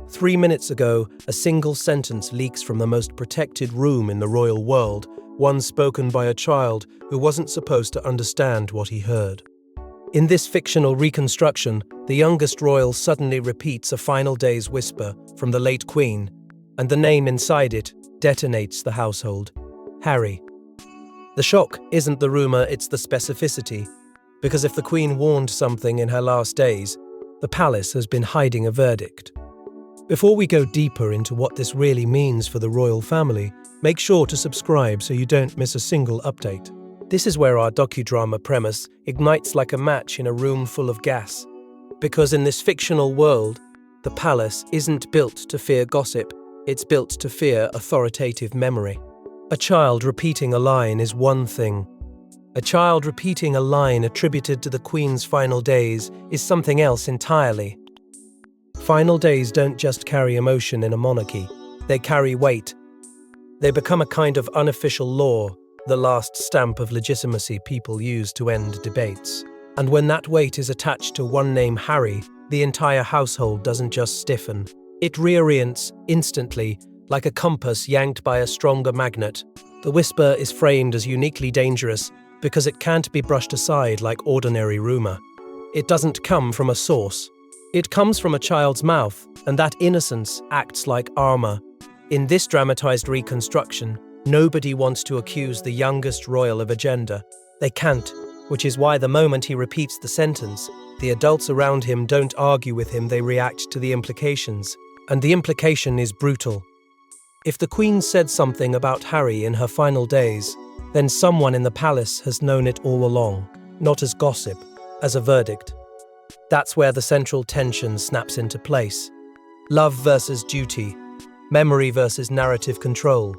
3 minutes ago, a single sentence leaks from the most protected room in the royal world, one spoken by a child who wasn't supposed to understand what he heard. In this fictional reconstruction, the youngest royal suddenly repeats a final day's whisper from the late queen, and the name inside it detonates the household: Harry. The shock isn't the rumor, it's the specificity, because if the queen warned something in her last days, the palace has been hiding a verdict. Before we go deeper into what this really means for the royal family, make sure to subscribe so you don't miss a single update. This is where our docudrama premise ignites like a match in a room full of gas. Because in this fictional world, the palace isn't built to fear gossip, it's built to fear authoritative memory. A child repeating a line is one thing. A child repeating a line attributed to the Queen's final days is something else entirely. Final days don't just carry emotion in a monarchy, they carry weight. They become a kind of unofficial law, the last stamp of legitimacy people use to end debates. And when that weight is attached to one name, Harry, the entire household doesn't just stiffen. It reorients instantly, like a compass yanked by a stronger magnet. The whisper is framed as uniquely dangerous because it can't be brushed aside like ordinary rumor. It doesn't come from a source. It comes from a child's mouth, and that innocence acts like armor. In this dramatized reconstruction, nobody wants to accuse the youngest royal of agenda. They can't, which is why the moment he repeats the sentence, the adults around him don't argue with him, they react to the implications. And the implication is brutal. If the Queen said something about Harry in her final days, then someone in the palace has known it all along, not as gossip, as a verdict. That's where the central tension snaps into place. Love versus duty, memory versus narrative control.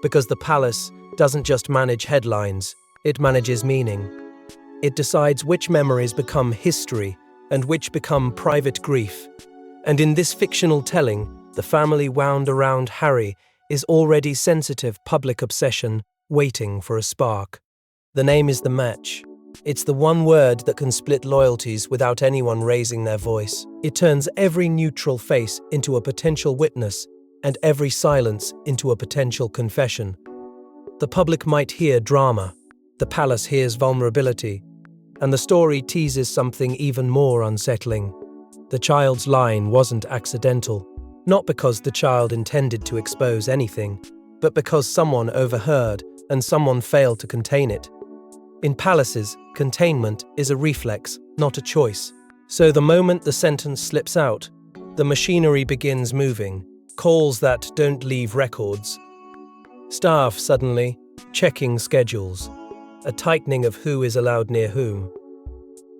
Because the palace doesn't just manage headlines, it manages meaning. It decides which memories become history and which become private grief. And in this fictional telling, the family wound around Harry is already sensitive public obsession waiting for a spark. The name is the match. It's the one word that can split loyalties without anyone raising their voice. It turns every neutral face into a potential witness and every silence into a potential confession. The public might hear drama, the palace hears vulnerability, and the story teases something even more unsettling. The child's line wasn't accidental, not because the child intended to expose anything, but because someone overheard and someone failed to contain it. In palaces, containment is a reflex, not a choice. So the moment the sentence slips out, the machinery begins moving, calls that don't leave records. Staff suddenly checking schedules, a tightening of who is allowed near whom.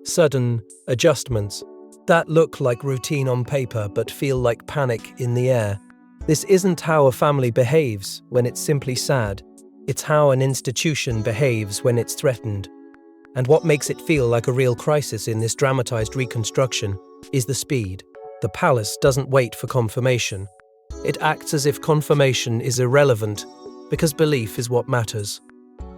Sudden adjustments that look like routine on paper but feel like panic in the air. This isn't how a family behaves when it's simply sad. It's how an institution behaves when it's threatened. And what makes it feel like a real crisis in this dramatized reconstruction is the speed. The palace doesn't wait for confirmation. It acts as if confirmation is irrelevant because belief is what matters.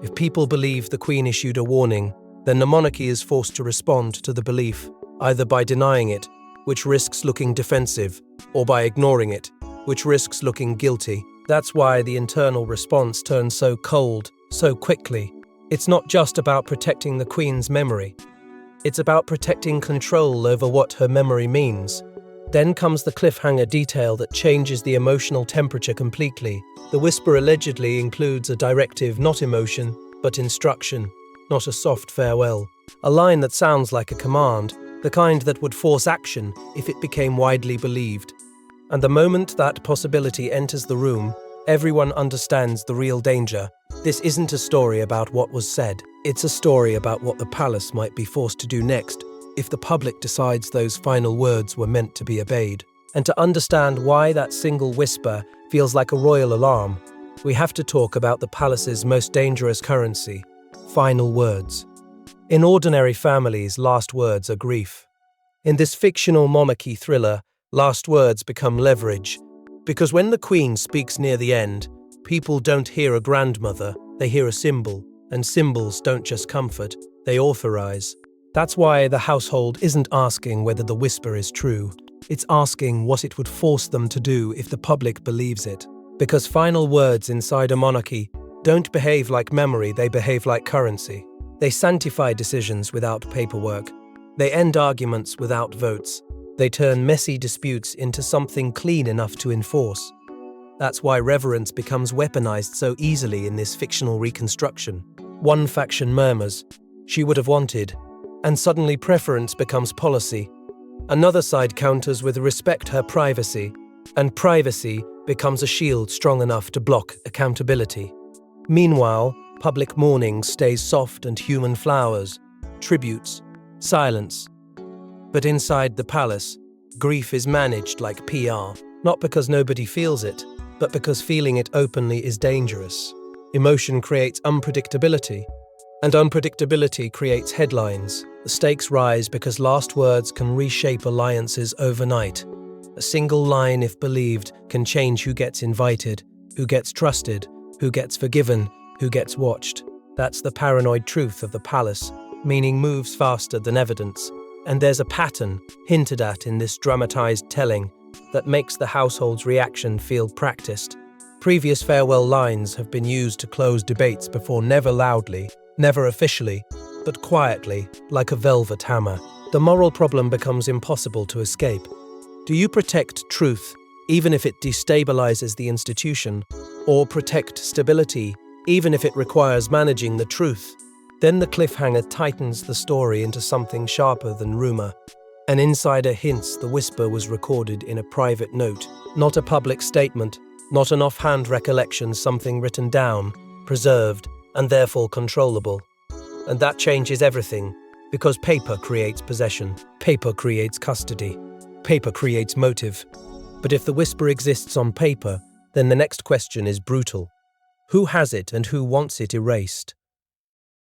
If people believe the Queen issued a warning, then the monarchy is forced to respond to the belief, either by denying it, which risks looking defensive, or by ignoring it, which risks looking guilty. That's why the internal response turns so cold, so quickly. It's not just about protecting the Queen's memory. It's about protecting control over what her memory means. Then comes the cliffhanger detail that changes the emotional temperature completely. The whisper allegedly includes a directive, not emotion, but instruction, not a soft farewell. A line that sounds like a command, the kind that would force action if it became widely believed. And the moment that possibility enters the room, everyone understands the real danger. This isn't a story about what was said. It's a story about what the palace might be forced to do next if the public decides those final words were meant to be obeyed. And to understand why that single whisper feels like a royal alarm, we have to talk about the palace's most dangerous currency: final words. In ordinary families, last words are grief. In this fictional monarchy thriller, last words become leverage, because when the Queen speaks near the end, people don't hear a grandmother, they hear a symbol, and symbols don't just comfort, they authorize. That's why the household isn't asking whether the whisper is true. It's asking what it would force them to do if the public believes it. Because final words inside a monarchy don't behave like memory, they behave like currency. They sanctify decisions without paperwork. They end arguments without votes. They turn messy disputes into something clean enough to enforce. That's why reverence becomes weaponized so easily in this fictional reconstruction. One faction murmurs, "She would have wanted," and suddenly preference becomes policy. Another side counters with "respect her privacy," and privacy becomes a shield strong enough to block accountability. Meanwhile, public mourning stays soft and human flowers, tributes, silence. But inside the palace, grief is managed like PR, not because nobody feels it, but because feeling it openly is dangerous. Emotion creates unpredictability, and unpredictability creates headlines. The stakes rise because last words can reshape alliances overnight. A single line, if believed, can change who gets invited, who gets trusted, who gets forgiven, who gets watched. That's the paranoid truth of the palace. Meaning moves faster than evidence. And there's a pattern, hinted at in this dramatized telling, that makes the household's reaction feel practiced. Previous farewell lines have been used to close debates before, never loudly, never officially, but quietly, like a velvet hammer. The moral problem becomes impossible to escape. Do you protect truth, even if it destabilizes the institution, or protect stability, even if it requires managing the truth? Then the cliffhanger tightens the story into something sharper than rumor. An insider hints the whisper was recorded in a private note, not a public statement, not an offhand recollection, something written down, preserved, and therefore controllable. And that changes everything, because paper creates possession, paper creates custody, paper creates motive. But if the whisper exists on paper, then the next question is brutal. Who has it and who wants it erased?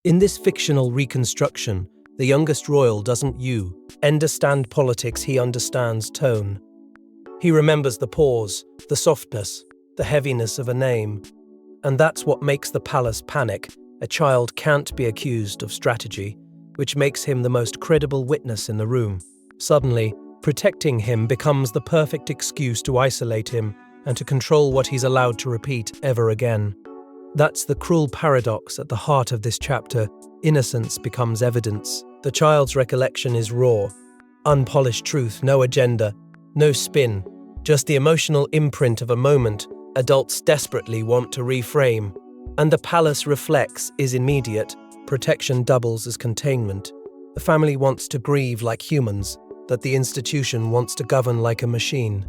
In this fictional reconstruction, the youngest royal doesn't understand politics, he understands tone. He remembers the pause, the softness, the heaviness of a name. And that's what makes the palace panic. A child can't be accused of strategy, which makes him the most credible witness in the room. Suddenly, protecting him becomes the perfect excuse to isolate him and to control what he's allowed to repeat ever again. That's the cruel paradox at the heart of this chapter. Innocence becomes evidence. The child's recollection is raw, unpolished truth, no agenda, no spin, just the emotional imprint of a moment adults desperately want to reframe. And the palace reflex is immediate. Protection doubles as containment. The family wants to grieve like humans, that the institution wants to govern like a machine.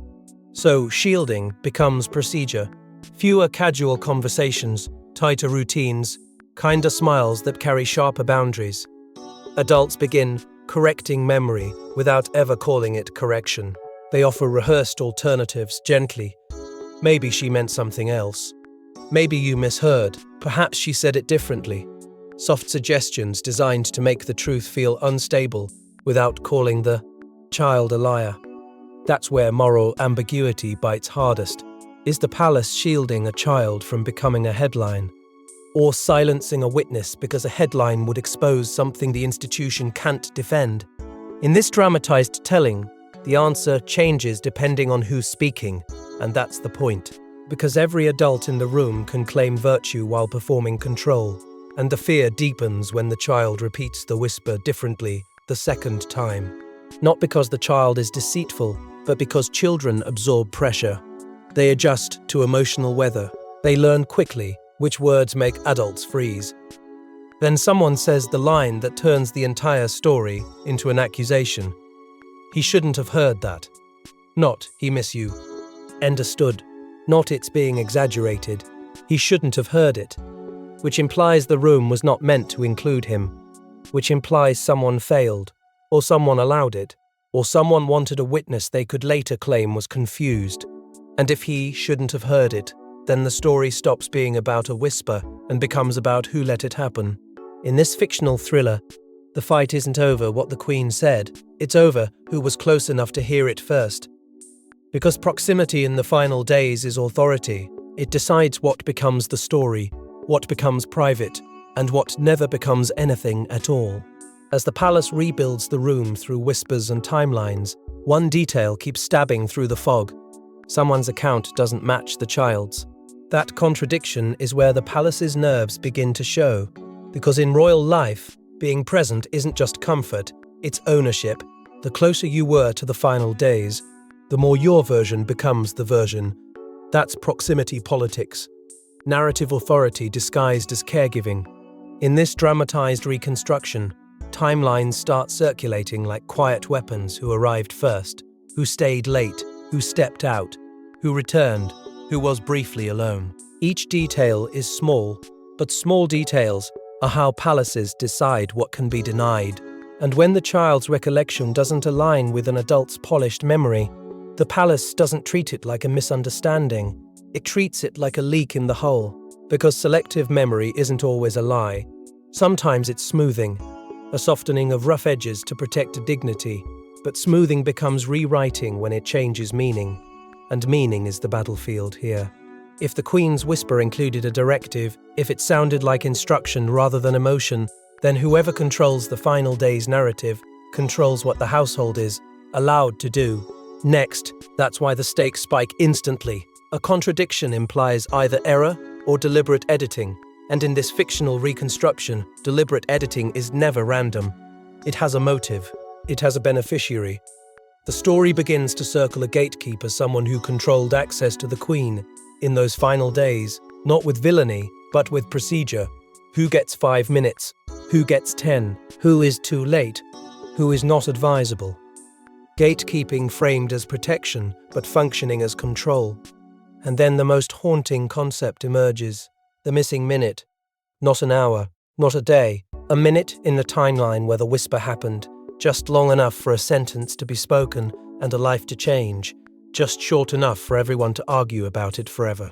So shielding becomes procedure. Fewer casual conversations, tighter routines, kinder smiles that carry sharper boundaries. Adults begin correcting memory without ever calling it correction. They offer rehearsed alternatives gently. Maybe she meant something else. Maybe you misheard. Perhaps she said it differently. Soft suggestions designed to make the truth feel unstable without calling the child a liar. That's where moral ambiguity bites hardest. Is the palace shielding a child from becoming a headline? Or silencing a witness because a headline would expose something the institution can't defend? In this dramatized telling, the answer changes depending on who's speaking, and that's the point. Because every adult in the room can claim virtue while performing control, and the fear deepens when the child repeats the whisper differently the second time. Not because the child is deceitful, but because children absorb pressure. They adjust to emotional weather. They learn quickly which words make adults freeze. Then someone says the line that turns the entire story into an accusation. He shouldn't have heard that. Not, he miss you. Understood. Not, it's being exaggerated. He shouldn't have heard it. Which implies the room was not meant to include him. Which implies someone failed, or someone allowed it, or someone wanted a witness they could later claim was confused. And if he shouldn't have heard it, then the story stops being about a whisper and becomes about who let it happen. In this fictional thriller, the fight isn't over what the Queen said, it's over who was close enough to hear it first. Because proximity in the final days is authority, it decides what becomes the story, what becomes private, and what never becomes anything at all. As the palace rebuilds the room through whispers and timelines, One detail keeps stabbing through the fog. Someone's account doesn't match the child's. That contradiction is where the palace's nerves begin to show, because in royal life, being present isn't just comfort, it's ownership. The closer you were to the final days, the more your version becomes the version. That's proximity politics, narrative authority disguised as caregiving. In this dramatized reconstruction, timelines start circulating like quiet weapons: who arrived first, who stayed late, who stepped out, who returned, who was briefly alone. Each detail is small, but small details are how palaces decide what can be denied. And when the child's recollection doesn't align with an adult's polished memory, the palace doesn't treat it like a misunderstanding. It treats it like a leak in the hull, because selective memory isn't always a lie. Sometimes it's smoothing, a softening of rough edges to protect dignity, but smoothing becomes rewriting when it changes meaning. And meaning is the battlefield here. If the Queen's whisper included a directive, if it sounded like instruction rather than emotion, then whoever controls the final day's narrative controls what the household is allowed to do. Next, that's why the stakes spike instantly. A contradiction implies either error or deliberate editing, and in this fictional reconstruction, deliberate editing is never random. It has a motive. It has a beneficiary. The story begins to circle a gatekeeper, someone who controlled access to the Queen in those final days, not with villainy, but with procedure. Who gets 5 minutes? Who gets 10? Who is too late? Who is not advisable? Gatekeeping framed as protection, but functioning as control. And then the most haunting concept emerges: the missing minute. Not an hour, not a day, a minute in the timeline where the whisper happened, just long enough for a sentence to be spoken and a life to change, just short enough for everyone to argue about it forever.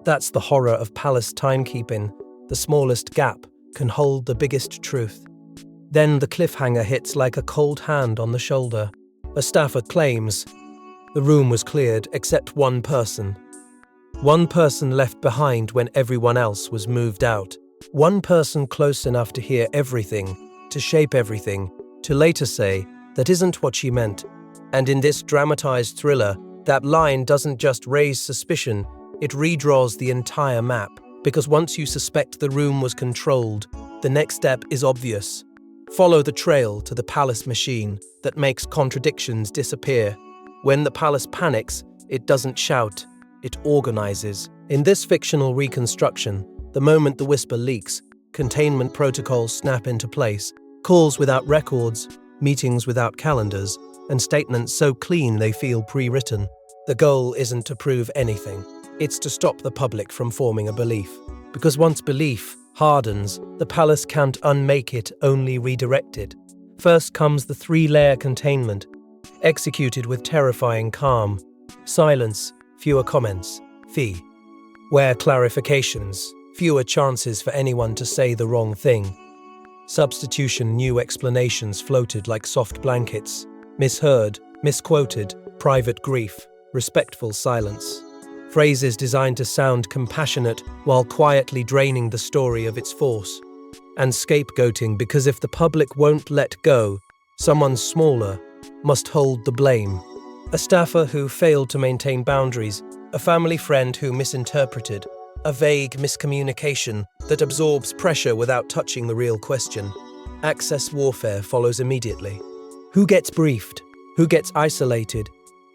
That's the horror of palace timekeeping. The smallest gap can hold the biggest truth. Then the cliffhanger hits like a cold hand on the shoulder. A staffer claims the room was cleared except one person. One person left behind when everyone else was moved out. One person close enough to hear everything, to shape everything, to later say, that isn't what she meant. And in this dramatized thriller, that line doesn't just raise suspicion, it redraws the entire map. Because once you suspect the room was controlled, the next step is obvious. Follow the trail to the palace machine that makes contradictions disappear. When the palace panics, it doesn't shout, it organizes. In this fictional reconstruction, the moment the whisper leaks, containment protocols snap into place, calls without records, meetings without calendars, and statements so clean they feel pre-written. The goal isn't to prove anything. It's to stop the public from forming a belief. Because once belief hardens, the palace can't unmake it, only redirect it. First comes the 3-layer containment, executed with terrifying calm. Silence, fewer comments, fee. Where clarifications, fewer chances for anyone to say the wrong thing. Substitution, new explanations floated like soft blankets. Misheard, misquoted, private grief, respectful silence. Phrases designed to sound compassionate while quietly draining the story of its force. And scapegoating, because if the public won't let go, someone smaller must hold the blame. A staffer who failed to maintain boundaries, a family friend who misinterpreted, a vague miscommunication that absorbs pressure without touching the real question. Access warfare follows immediately. Who gets briefed? Who gets isolated?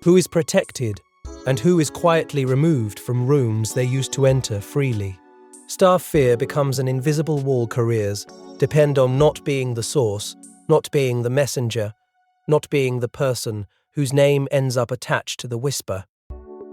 Who is protected? And who is quietly removed from rooms they used to enter freely? Staff fear becomes an invisible wall. Careers depend on not being the source, not being the messenger, not being the person whose name ends up attached to the whisper.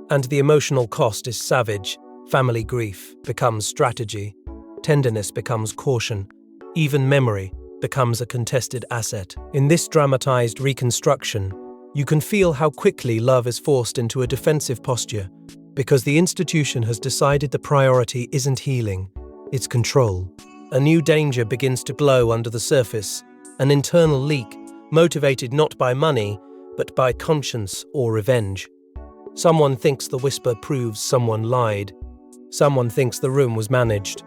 And the emotional cost is savage. Family grief becomes strategy. Tenderness becomes caution. Even memory becomes a contested asset. In this dramatized reconstruction, you can feel how quickly love is forced into a defensive posture, because the institution has decided the priority isn't healing, it's control. A new danger begins to glow under the surface, an internal leak, motivated not by money, but by conscience or revenge. Someone thinks the whisper proves someone lied. Someone thinks the room was managed.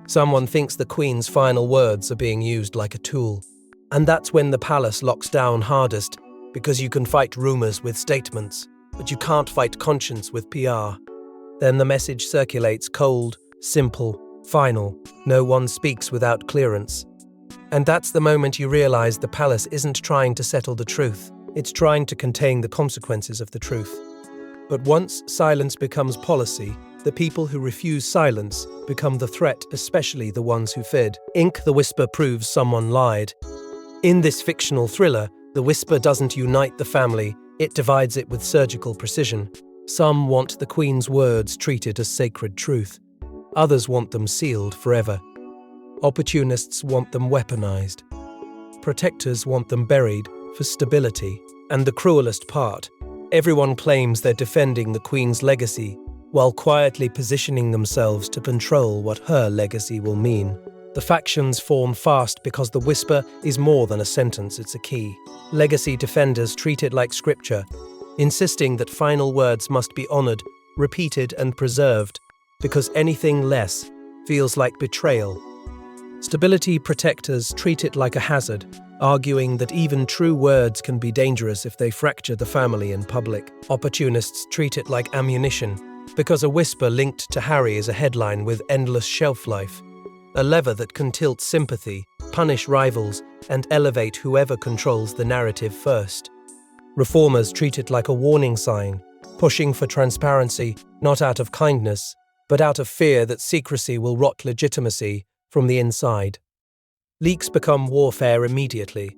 Someone thinks the Queen's final words are being used like a tool. And that's when the palace locks down hardest. because you can fight rumors with statements, but you can't fight conscience with PR. Then the message circulates cold, simple, final. No one speaks without clearance. And that's the moment you realize the palace isn't trying to settle the truth. It's trying to contain the consequences of the truth. But once silence becomes policy, the people who refuse silence become the threat, especially the ones who fed. The whisper proves someone lied. In this fictional thriller, the whisper doesn't unite the family, it divides it with surgical precision. Some want the Queen's words treated as sacred truth. Others want them sealed forever. Opportunists want them weaponized. Protectors want them buried for stability. And the cruelest part, everyone claims they're defending the Queen's legacy, while quietly positioning themselves to control what her legacy will mean. The factions form fast because the whisper is more than a sentence, it's a key. Legacy defenders treat it like scripture, insisting that final words must be honored, repeated and preserved, because anything less feels like betrayal. Stability protectors treat it like a hazard, arguing that even true words can be dangerous if they fracture the family in public. Opportunists treat it like ammunition, because a whisper linked to Harry is a headline with endless shelf life, a lever that can tilt sympathy, punish rivals, and elevate whoever controls the narrative first. Reformers treat it like a warning sign, pushing for transparency, not out of kindness, but out of fear that secrecy will rot legitimacy from the inside. Leaks become warfare immediately,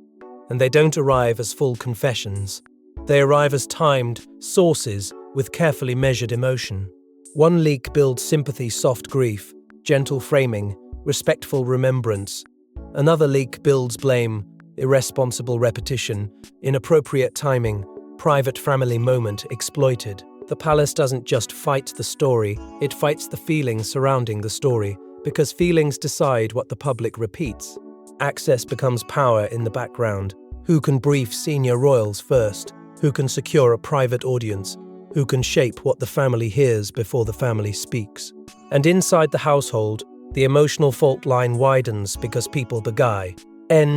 and they don't arrive as full confessions. They arrive as timed sources with carefully measured emotion. One leak builds sympathy, soft grief, gentle framing, respectful remembrance. Another leak builds blame, irresponsible repetition, inappropriate timing, private family moment exploited. The palace doesn't just fight the story, it fights the feelings surrounding the story, because feelings decide what the public repeats. Access becomes power in the background. Who can brief senior royals first? Who can secure a private audience? Who can shape what the family hears before the family speaks? And inside the household, the emotional fault line widens because people beguile.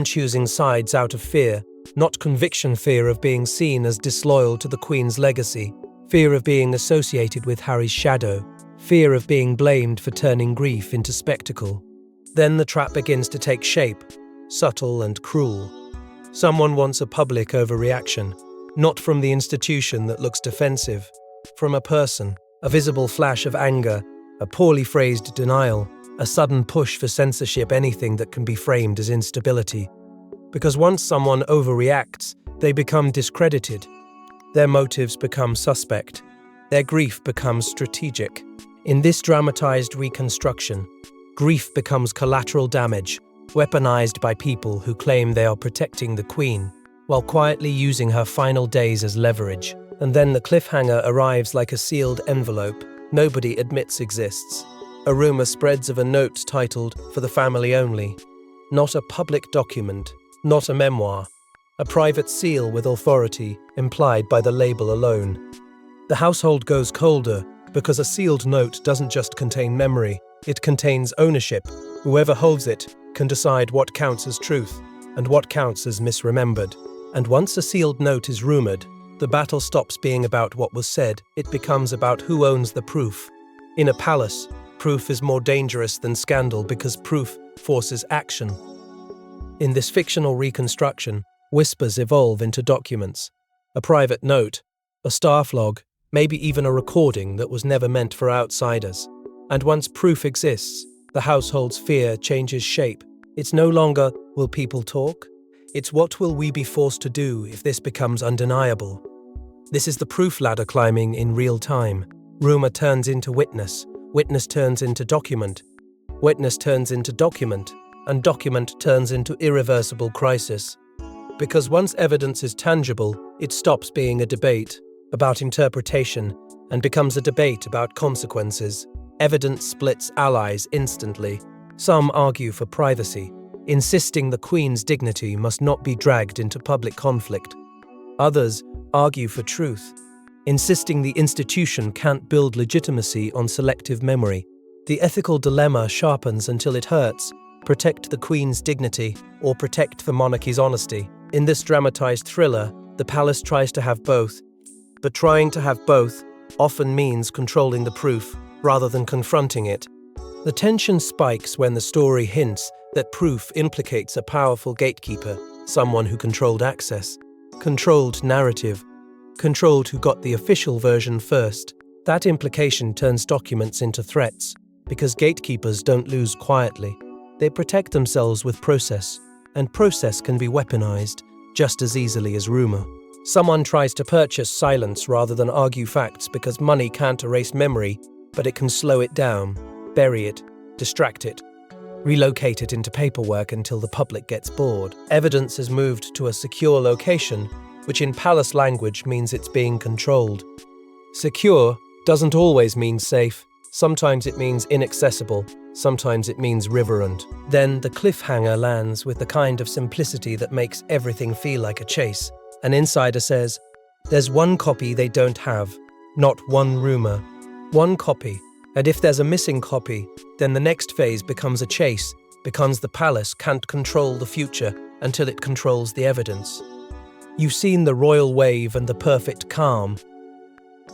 Choosing sides out of fear, not conviction, fear of being seen as disloyal to the Queen's legacy, fear of being associated with Harry's shadow, fear of being blamed for turning grief into spectacle. Then the trap begins to take shape, subtle and cruel. Someone wants a public overreaction, not from the institution that looks defensive, from a person, a visible flash of anger, a poorly phrased denial, a sudden push for censorship, anything that can be framed as instability. Because once someone overreacts, they become discredited. Their motives become suspect. Their grief becomes strategic. In this dramatized reconstruction, grief becomes collateral damage, weaponized by people who claim they are protecting the Queen, while quietly using her final days as leverage. And then the cliffhanger arrives like a sealed envelope nobody admits exists. A rumor spreads of a note titled, "For the family only." Not a public document, not a memoir, a private seal with authority implied by the label alone. The household goes colder because a sealed note doesn't just contain memory, it contains ownership. Whoever holds it can decide what counts as truth and what counts as misremembered. And once a sealed note is rumored, the battle stops being about what was said, it becomes about who owns the proof. In a palace, proof is more dangerous than scandal because proof forces action. In this fictional reconstruction, whispers evolve into documents. A private note, a staff log, maybe even a recording that was never meant for outsiders. And once proof exists, the household's fear changes shape. It's no longer, will people talk? It's what will we be forced to do if this becomes undeniable? This is the proof ladder climbing in real time. Rumor turns into witness, witness turns into document, witness turns into document, and document turns into irreversible crisis. Because once evidence is tangible, it stops being a debate about interpretation and becomes a debate about consequences. Evidence splits allies instantly. Some argue for privacy, insisting the Queen's dignity must not be dragged into public conflict. Others argue for truth, insisting the institution can't build legitimacy on selective memory. The ethical dilemma sharpens until it hurts: protect the Queen's dignity or protect the monarchy's honesty. In this dramatized thriller, The palace tries to have both, but trying to have both often means controlling the proof rather than confronting it. The tension spikes when the story hints that proof implicates a powerful gatekeeper, someone who controlled access, controlled narrative, controlled who got the official version first. That implication turns documents into threats, because gatekeepers don't lose quietly. They protect themselves with process, and process can be weaponized just as easily as rumor. Someone tries to purchase silence rather than argue facts because money can't erase memory, but it can slow it down, bury it, distract it, relocate it into paperwork until the public gets bored. Evidence is moved to a secure location, which in palace language means it's being controlled. Secure doesn't always mean safe. Sometimes it means inaccessible. Sometimes it means reverent. Then the cliffhanger lands with the kind of simplicity that makes everything feel like a chase. An insider says, "There's one copy they don't have, not one rumor. One copy. And if there's a missing copy, then the next phase becomes a chase, because the palace can't control the future until it controls the evidence." You've seen the royal wave and the perfect calm.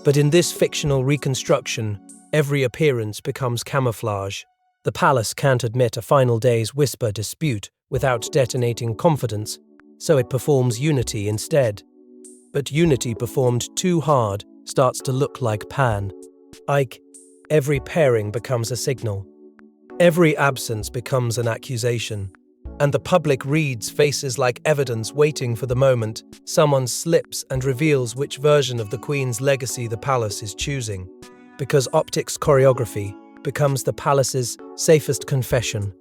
But in this fictional reconstruction, every appearance becomes camouflage. The palace can't admit a final day's whisper dispute without detonating confidence, so it performs unity instead. But unity performed too hard starts to look like pan. Every pairing becomes a signal. Every absence becomes an accusation. And the public reads faces like evidence waiting for the moment someone slips and reveals which version of the Queen's legacy the palace is choosing. Because optics choreography becomes the palace's safest confession.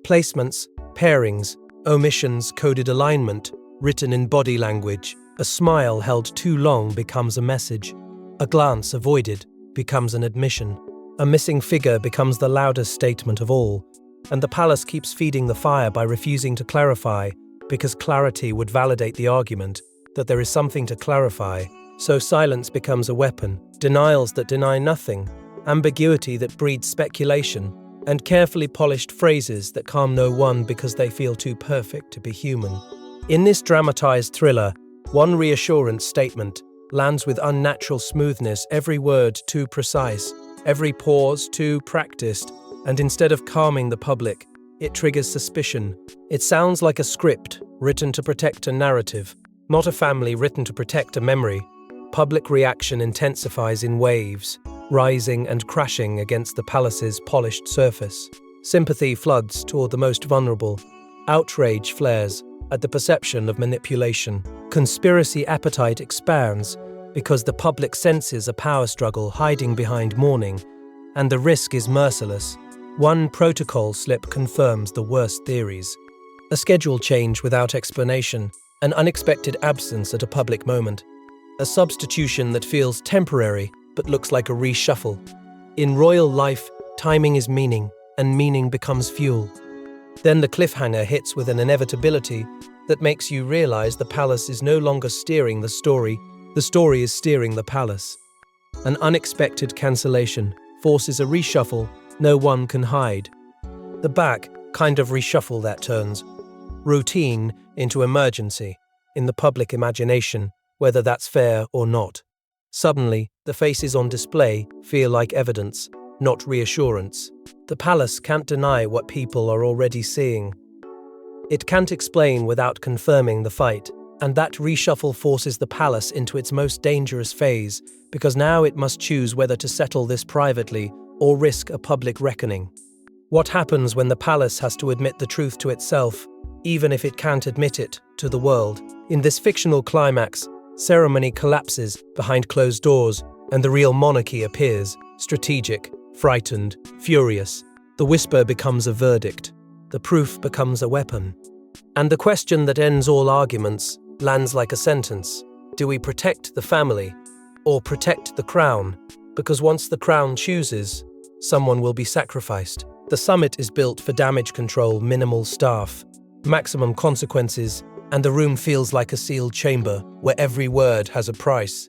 Placements, pairings, omissions, coded alignment, written in body language. A smile held too long becomes a message. A glance avoided becomes an admission. A missing figure becomes the loudest statement of all. And the palace keeps feeding the fire by refusing to clarify, because clarity would validate the argument that there is something to clarify. So silence becomes a weapon, denials that deny nothing, ambiguity that breeds speculation, and carefully polished phrases that calm no one because they feel too perfect to be human. In this dramatized thriller, one reassurance statement lands with unnatural smoothness, every word too precise, every pause too practiced, and instead of calming the public, it triggers suspicion. It sounds like a script written to protect a narrative, not a family written to protect a memory. Public reaction intensifies in waves, rising and crashing against the palace's polished surface. Sympathy floods toward the most vulnerable. Outrage flares at the perception of manipulation. Conspiracy appetite expands because the public senses a power struggle hiding behind mourning, and the risk is merciless. One protocol slip confirms the worst theories. A schedule change without explanation, an unexpected absence at a public moment. A substitution that feels temporary but looks like a reshuffle. In royal life, timing is meaning, and meaning becomes fuel. Then the cliffhanger hits with an inevitability that makes you realize the palace is no longer steering the story is steering the palace. An unexpected cancellation forces a reshuffle no one can hide. The back kind of reshuffle that turns routine into emergency in the public imagination, whether that's fair or not. Suddenly, the faces on display feel like evidence, not reassurance. The palace can't deny what people are already seeing. It can't explain without confirming the fight, and that reshuffle forces the palace into its most dangerous phase, because now it must choose whether to settle this privately or risk a public reckoning. What happens when the palace has to admit the truth to itself, even if it can't admit it to the world? In this fictional climax, ceremony collapses behind closed doors, and the real monarchy appears, strategic, frightened, furious. The whisper becomes a verdict. The proof becomes a weapon. And the question that ends all arguments lands like a sentence. Do we protect the family or protect the crown? Because once the crown chooses, someone will be sacrificed. The summit is built for damage control, minimal staff, maximum consequences, and the room feels like a sealed chamber where every word has a price.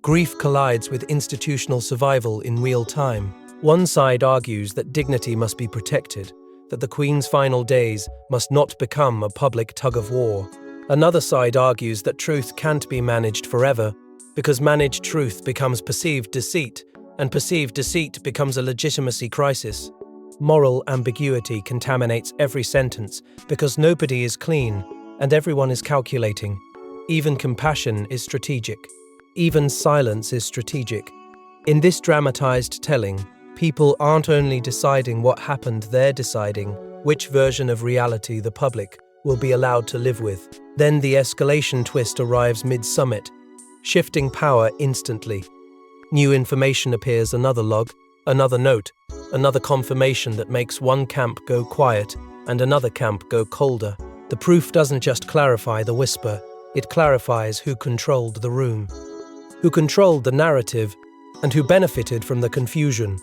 Grief collides with institutional survival in real time. One side argues that dignity must be protected, that the Queen's final days must not become a public tug-of-war. Another side argues that truth can't be managed forever, because managed truth becomes perceived deceit, and perceived deceit becomes a legitimacy crisis. Moral ambiguity contaminates every sentence because nobody is clean and everyone is calculating. Even compassion is strategic. Even silence is strategic. In this dramatized telling, people aren't only deciding what happened, they're deciding which version of reality the public will be allowed to live with. Then the escalation twist arrives mid-summit, shifting power instantly. New information appears, another log, another note, another confirmation that makes one camp go quiet and another camp go colder. The proof doesn't just clarify the whisper, it clarifies who controlled the room, who controlled the narrative, and who benefited from the confusion.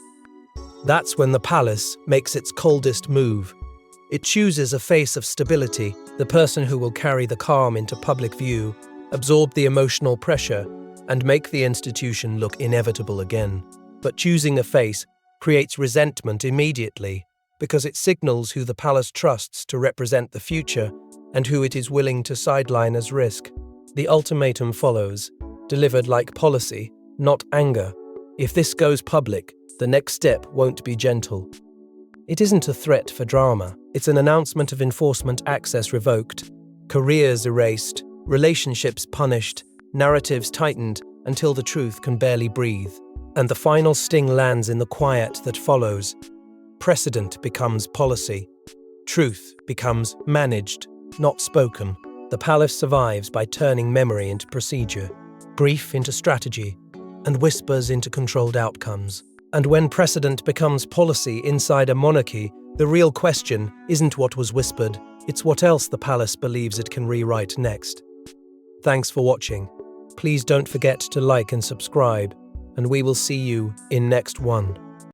That's when the palace makes its coldest move. It chooses a face of stability, the person who will carry the calm into public view, absorb the emotional pressure, and make the institution look inevitable again. But choosing a face creates resentment immediately, because it signals who the palace trusts to represent the future and who it is willing to sideline as risk. The ultimatum follows, delivered like policy, not anger. If this goes public, the next step won't be gentle. It isn't a threat for drama, it's an announcement of enforcement, access revoked, careers erased, relationships punished, narratives tightened until the truth can barely breathe. And the final sting lands in the quiet that follows. Precedent becomes policy. Truth becomes managed, not spoken. The palace survives by turning memory into procedure, brief into strategy, and whispers into controlled outcomes. And when precedent becomes policy inside a monarchy, the real question isn't what was whispered, it's what else the palace believes it can rewrite next. Thanks for watching. Please don't forget to like and subscribe, and we will see you in next one.